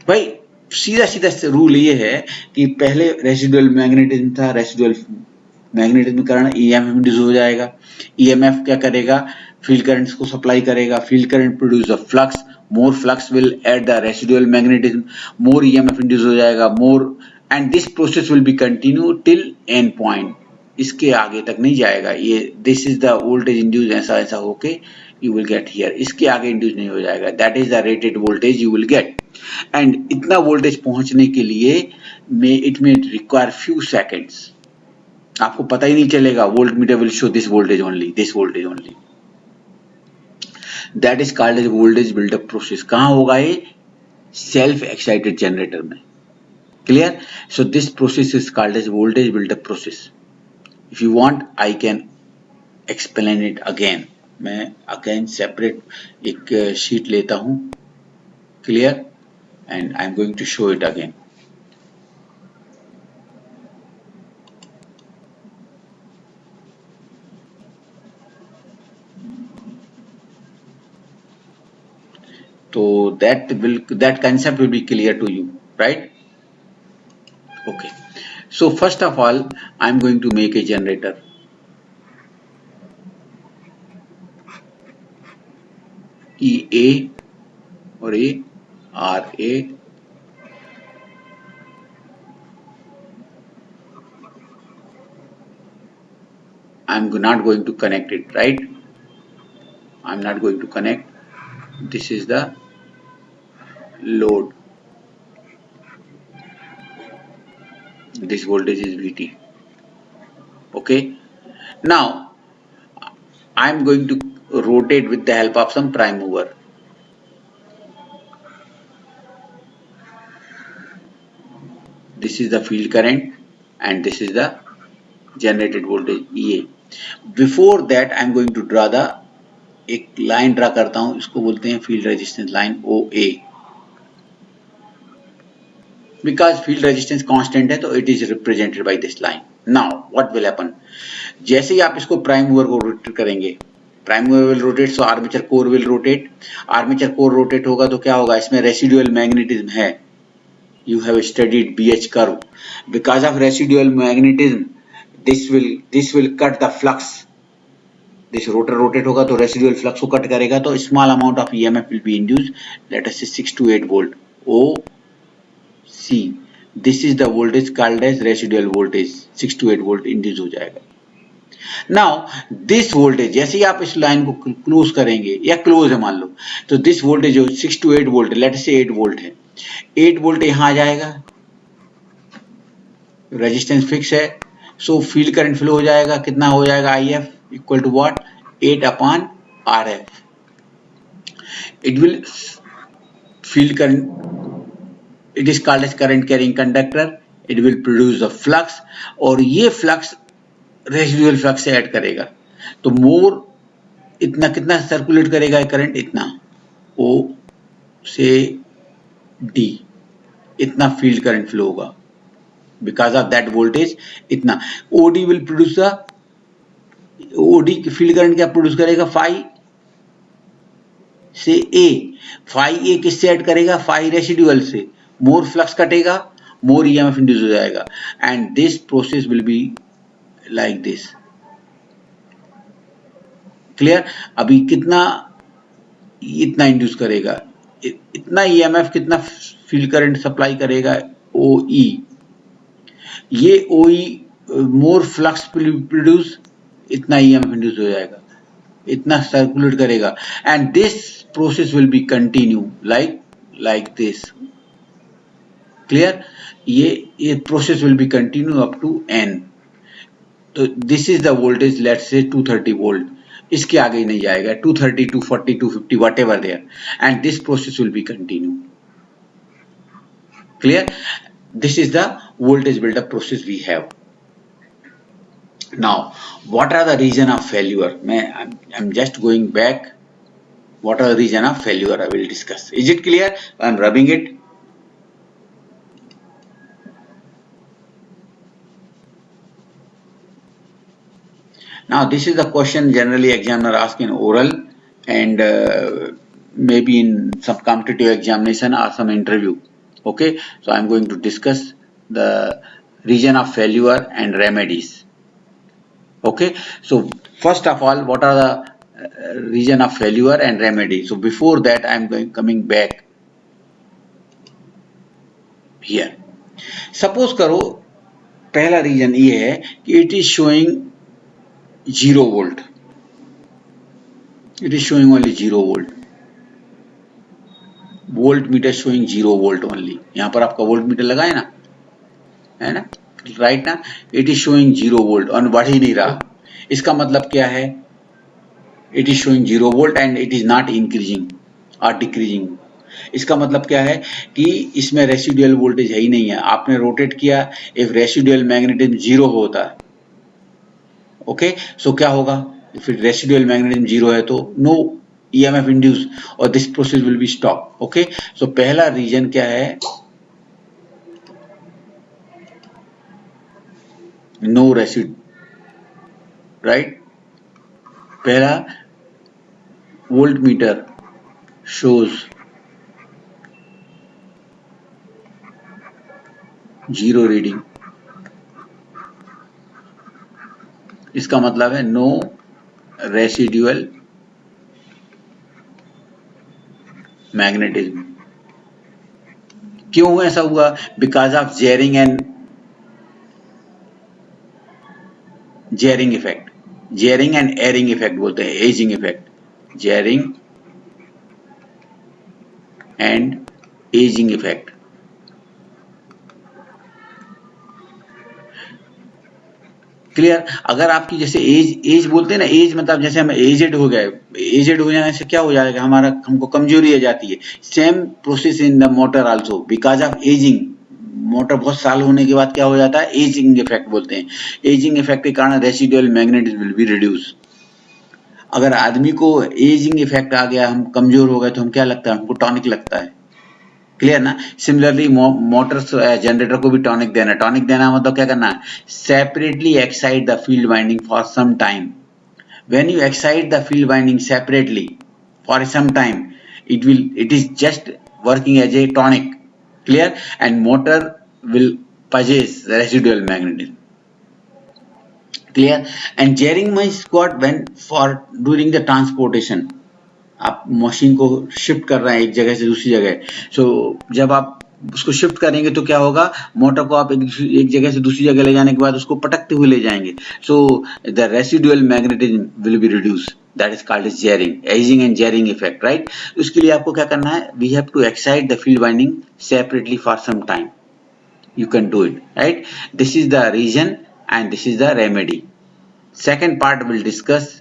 भाई सीधा सीधा रूल ये है कि पहले रेसिडुअल मैग्नेटिज्म था, रेसिडुअल मैग्नेटिज्म के कारण ईएमएफ इंड्यूस हो जाएगा, ईएमएफ क्या करेगा, फील्ड करंट्स को सप्लाई करेगा, field current produce a flux, more flux will at the residual magnetism, more EMF induce हो जाएगा, more, and this process will be continue till end point, इसके आगे तक नहीं जाएगा ये, this is the voltage induce, ऐसा ऐसा होके you will get here, इसके आगे इंड्यूस नहीं हो जाएगा, that is the rated voltage you will get, and इतना वोल्टेज पहुंचने के लिए it may require few seconds, आपको पता ही नहीं चलेगा, voltmeter will show this voltage only, this voltage only, that is called as voltage build up process। कहाँ होगा ये, self excited generator में, clear, so this process is called as voltage build up process। if you want I can explain it again, मैं again separate एक sheet लेता हूं, clear, and I am going to show it again. तो that concept will be clear to you, right? Okay, so first of all I am going to make a generator, EA और A RA, I'm not going to connect it, right? I'm not going to connect, this is the load, this voltage is VT, okay? Now I'm going to rotate with the help of some prime mover, this is the field current and this is the generated voltage EA। before that I am going to draw the, एक line draw करता हूं, इसको बोलते हैं field resistance line OA, because field resistance constant है तो it is represented by this line. Now what will happen, जैसे ही आप इसको प्राइम मूवर को रोटेट करेंगे, prime mover will rotate, so armature core will rotate, armature core rotate होगा तो क्या होगा, इसमें रेसिडुअल मैग्नेटिज्म है, you have studied BH curve, because of residual magnetism this will cut the flux, this rotor rotate होगा तो residual flux को cut करेगा तो small amount of EMF will be induced, let us say 6 to 8 volt OC, this is the voltage called as residual voltage, 6 to 8 volt induce हो जाएगा। Now this voltage जैसे ही आप इस लाइन को क्लोज करेंगे या क्लोज है मान लो, तो this voltage जो 6 to 8 volt, let us say 8 volt है, 8 वोल्ट यहां आ जाएगा, रेजिस्टेंस फिक्स है, सो फील्ड करंट फ्लो हो जाएगा, कितना हो जाएगा, IF equal to what, 8 upon RF, it will field current, it is called as current carrying conductor, it will produce a flux, और ये फ्लक्स रेसिडुअल फ्लक्स से ऐड करेगा, तो मोर इतना कितना सर्कुलेट करेगा करंट, इतना O से D, इतना फील्ड करंट फ्लो होगा, बिकॉज ऑफ दैट वोल्टेज इतना, OD will produce, OD field current क्या प्रोड्यूस करेगा, फाई से A, फाई A किससे ऐड करेगा, फाई रेसिडुअल से, मोर फ्लक्स कटेगा, मोर EMF इंड्यूस हो जाएगा, and this process will be like this, clear. अभी कितना, इतना इंड्यूस करेगा, इतना EMF कितना फील्ड करंट सप्लाई करेगा, OE, ये OE मोर फ्लक्स प्रोड्यूस, इतना EMF इंड्यूस हो जाएगा, इतना सर्कुलेट करेगा, and this process will be continue like this, clear, ये process will be continue up to N, तो this is the voltage, let's say 230 volt, इसके आगे नहीं जाएगा, 230, 240, 250, whatever there, and this process will be continue. Clear? This is the voltage build-up process we have. Now, what are the reason of failure? I'm just going back. What are the reason of failure? I will discuss. Is it clear? I'm rubbing it. Now, this is the question generally examiner ask in oral and maybe in some competitive examination or some interview. Okay, so I'm going to discuss the reason of failure and remedies. Okay, so first of all, what are the reason of failure and remedy? So before that, I'm coming back here. Suppose करो पहला reason ये है कि it is showing 0 volt. It is showing only 0 volt. Volt meter showing 0 volt only. यहाँ पर आपका volt meter लगा है ना, राइट ना. इट इज शोइंग 0 वोल्ट और बढ़ ही नहीं रहा. इसका मतलब क्या है? It is showing 0 volt and it is not increasing और डिक्रीजिंग. इसका मतलब क्या है कि इसमें रेसिडुअल वोल्टेज है ही नहीं है. आपने रोटेट किया, इफ रेसिडुअल मैग्नेटिज्म 0 होता है, ओके, सो क्या होगा? इफ रेसिडुअल मैग्नेटिज्म 0 है तो नो EMF इंड्यूस और this process will be stop. Okay, so पहला रीजन क्या है? No residual, right. पहला, वोल्ट मीटर शोज 0 रीडिंग. इसका मतलब है नो रेसिडुअल मैग्नेटिज्म. क्यों ऐसा हुआ? Because of jarring and jarring effect. Jarring and ageing effect बोलते हैं, ageing effect. Jarring and ageing effect. Clear? अगर आपकी जैसे एज बोलते हैं ना, एज मतलब जैसे हम एजेड हो गए, एजेड हो जाने से क्या हो जाएगा? हमको कमजोरी आ जाती है. Same process in the motor also, because of ageing. Motor बहुत साल होने के बाद क्या हो जाता है? एजिंग इफेक्ट बोलते हैं. एजिंग इफेक्ट के कारण residual magnetism will be reduce. अगर आदमी को एजिंग इफेक्ट आ गया, हम कमजोर हो गए, तो हम क्या लगता है? हमको टॉनिक लगता है. क्लियर ना? सिमिलरली मोटर्स जनरेटर को भी टॉनिक देना. टॉनिक देना मतलब क्या करना है? Separately excite the field winding for some time. When you excite the field winding separately for some time, it is just working as a tonic. Clear? And motor will possess the residual magnetism. Clear? And jarring means what? When for during the transportation, आप machine को shift कर रहे हैं एक जगह से दूसरी जगह. सो जब आप उसको शिफ्ट करेंगे तो क्या होगा? मोटर को आप एक जगह से दूसरी जगह ले जाने के बाद उसको पटकते हुए ले जाएंगे. So the residual magnetism will be reduce. That is called as jarring, ageing and jarring effect, right. उसके लिए आपको क्या करना है? We have to excite the field winding separately for some time. You can do it, right? This is the reason and this is the remedy. Second part we'll discuss,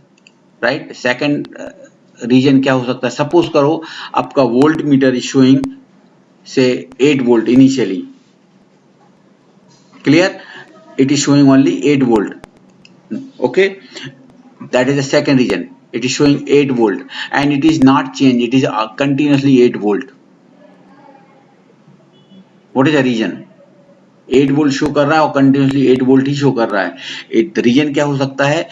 right? Second reason क्या हो सकता है? Suppose करो आपका volt meter is showing से 8 volt initially. Clear? It is showing only 8 volt. Okay, that is the second reason. It is showing 8 volt and it is not change, it is continuously 8 volt. What is the reason? 8 volt show कर रहा है और continuously 8 volt ही show कर रहा है. Reason क्या हो सकता है?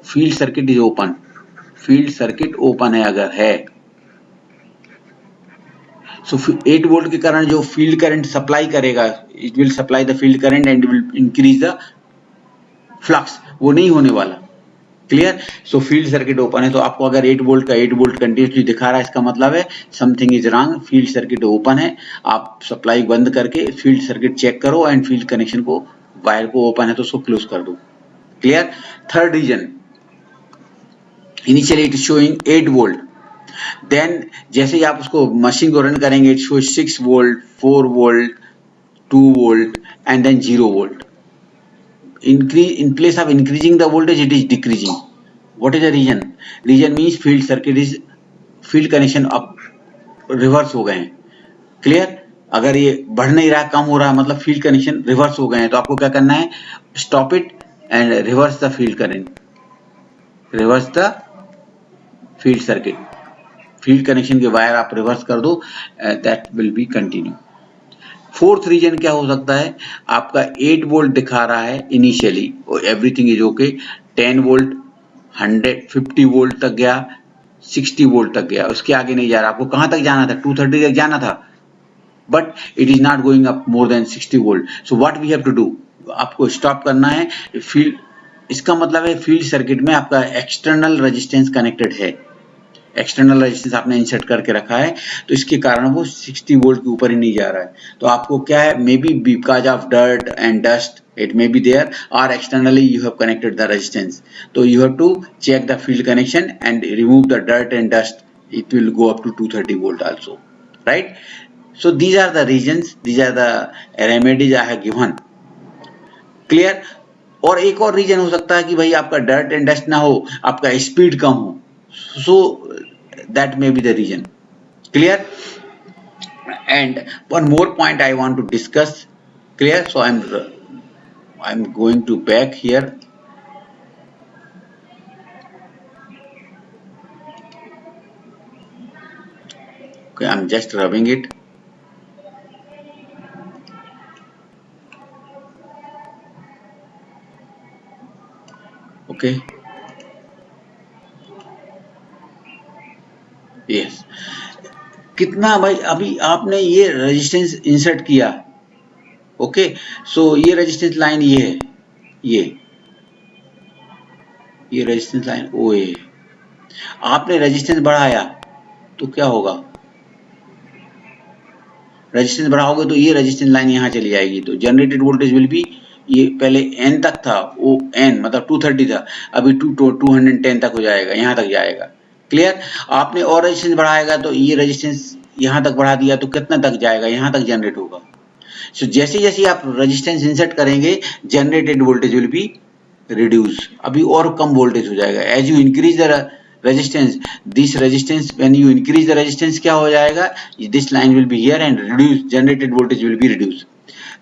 Field circuit is open. Field circuit open है अगर है, सो 8 वोल्ट के कारण जो फील्ड करंट सप्लाई करेगा, it will supply the field current and will increase the flux. वो नहीं होने वाला. क्लियर? सो फील्ड सर्किट ओपन है, तो आपको अगर 8 वोल्ट का 8 वोल्ट कंटिन्यूसली दिखा रहा है, इसका मतलब है something is wrong. Field circuit open है. आप सप्लाई बंद करके फील्ड सर्किट चेक करो एंड फील्ड कनेक्शन को, वायर को ओपन है तो उसको क्लोज कर दो. Clear? Third reason, initially it is showing 8 volt, then जैसे ही आप उसको मशीन को रन करेंगे, it show 6 volt, 4 volt, 2 volt and then 0 volt. increase, in place of increasing the voltage, it is decreasing. What is the reason? Reason means field circuit is, field connection up reverse हो गए हैं. Clear? अगर ये बढ़ नहीं रहा, कम हो रहा, मतलब फील्ड कनेक्शन रिवर्स हो गए हैं, तो आपको क्या करना है? Stop it and reverse the field current, reverse the field circuit. Field connection के वायर आप रिवर्स कर दो, that will be continue. Fourth reason क्या हो सकता है? आपका 8 वोल्ट दिखा रहा है initially, everything is okay, 10 volt, 150 volt तक गया, 60 वोल्ट तक गया, उसके आगे नहीं जा रहा. आपको कहां तक जाना था? 230 तक जाना था, but it is not going up more than 60 volt. So what we have to do? आपको स्टॉप करना है फील्ड. इसका मतलब है फील्ड सर्किट में आपका एक्सटर्नल रेजिस्टेंस कनेक्टेड है, एक्सटर्नल रेजिस्टेंस आपने इंसर्ट करके रखा है, तो इसके कारण वो 60 वोल्ट के ऊपर ही नहीं जा रहा है. तो आपको क्या है, may be because of dirt and dust it may be there, or externally you have connected the resistance. So you have to check the field connection and remove the dirt and dust. It will go up to 230 volt also, right? So these are the reasons, these are the remedies I have given. Clear? और एक और reason हो सकता है कि भाई आपका dirt and dust ना हो, आपका स्पीड कम हो. So that may be the reason. Clear? And one more point I want to discuss. Clear? So I'm going to back here. Okay, I'm just rubbing it. Okay. Yes. कितना भाई, अभी आपने ये resistance insert किया. Okay, सो ये resistance line ये है, ये रेजिस्टेंस लाइन ओ ए. आपने रेजिस्टेंस बढ़ाया तो क्या होगा? रेजिस्टेंस बढ़ाओगे तो ये रेजिस्टेंस लाइन यहाँ चली जाएगी, तो जनरेटेड वोल्टेज विल बी, ये पहले n तक था, ओ n मतलब 230 था, अभी 210 तक हो जाएगा, यहाँ तक जाएगा. क्लियर? आपने और रेजिस्टेंस बढ़ाएगा तो ये रेजिस्टेंस यहाँ तक बढ़ा दिया तो कितना तक जाएगा? यहाँ तक जनरेट होगा. सो जैसे जैसे आप रेजिस्टेंस इंसर्ट करेंगे, generated voltage will be reduce, अभी और कम वोल्टेज हो जाएगा. As you increase the resistance, this resistance, when you increase the resistance क्या हो जाएगा? This line will be here and reduce, generated voltage will be reduce.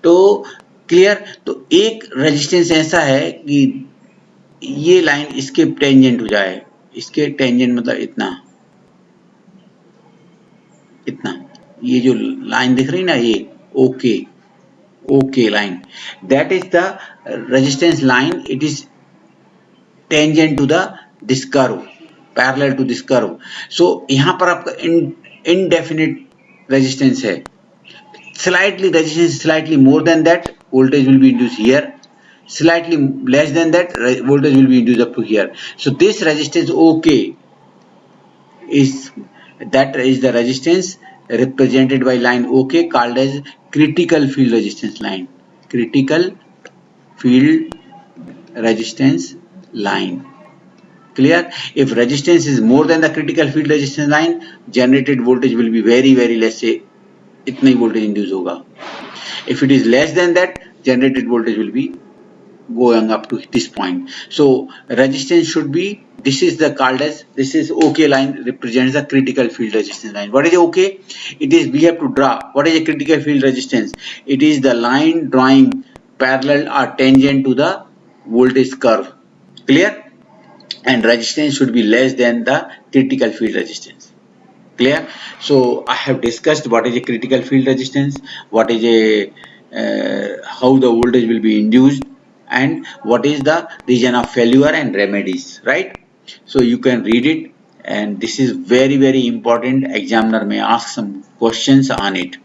तो क्लियर? तो एक रेजिस्टेंस ऐसा है कि ये लाइन इसके टेंजेंट हो जाए, इसके टेंजेंट मतलब इतना, इतना, ये जो लाइन दिख रही ना, ये okay line, that is the resistance line. It is tangent to the this curve, parallel to this curve. So यहाँ पर आपका indefinite resistance है, slightly resistance slightly more than that, voltage will be induced here, slightly less than that, voltage will be induced up to here. So this resistance OK is, that is the resistance represented by line OK, called as critical field resistance line. Critical field resistance line. Clear? If resistance is more than the critical field resistance line, generated voltage will be very less, say इतना ही voltage induce होगा. If it is less than that, generated voltage will be going up to this point. So resistance should be, this is the called as, this is OK line, represents the critical field resistance line. What is OK? It is, we have to draw, what is a critical field resistance? It is the line drawing parallel or tangent to the voltage curve. Clear? And resistance should be less than the critical field resistance. Clear? So I have discussed what is a critical field resistance, what is a how the voltage will be induced, and what is the region of failure and remedies, right? So you can read it, and this is very important. Examiner may ask some questions on it.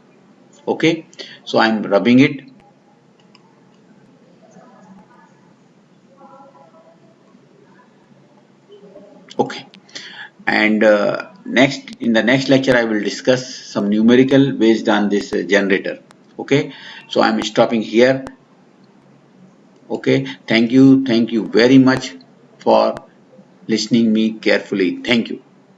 Okay, so I'm rubbing it. Okay, and next, in the next lecture I will discuss some numerical based on this generator. Okay, so I'm stopping here. Okay, thank you very much for listening me carefully. Thank you.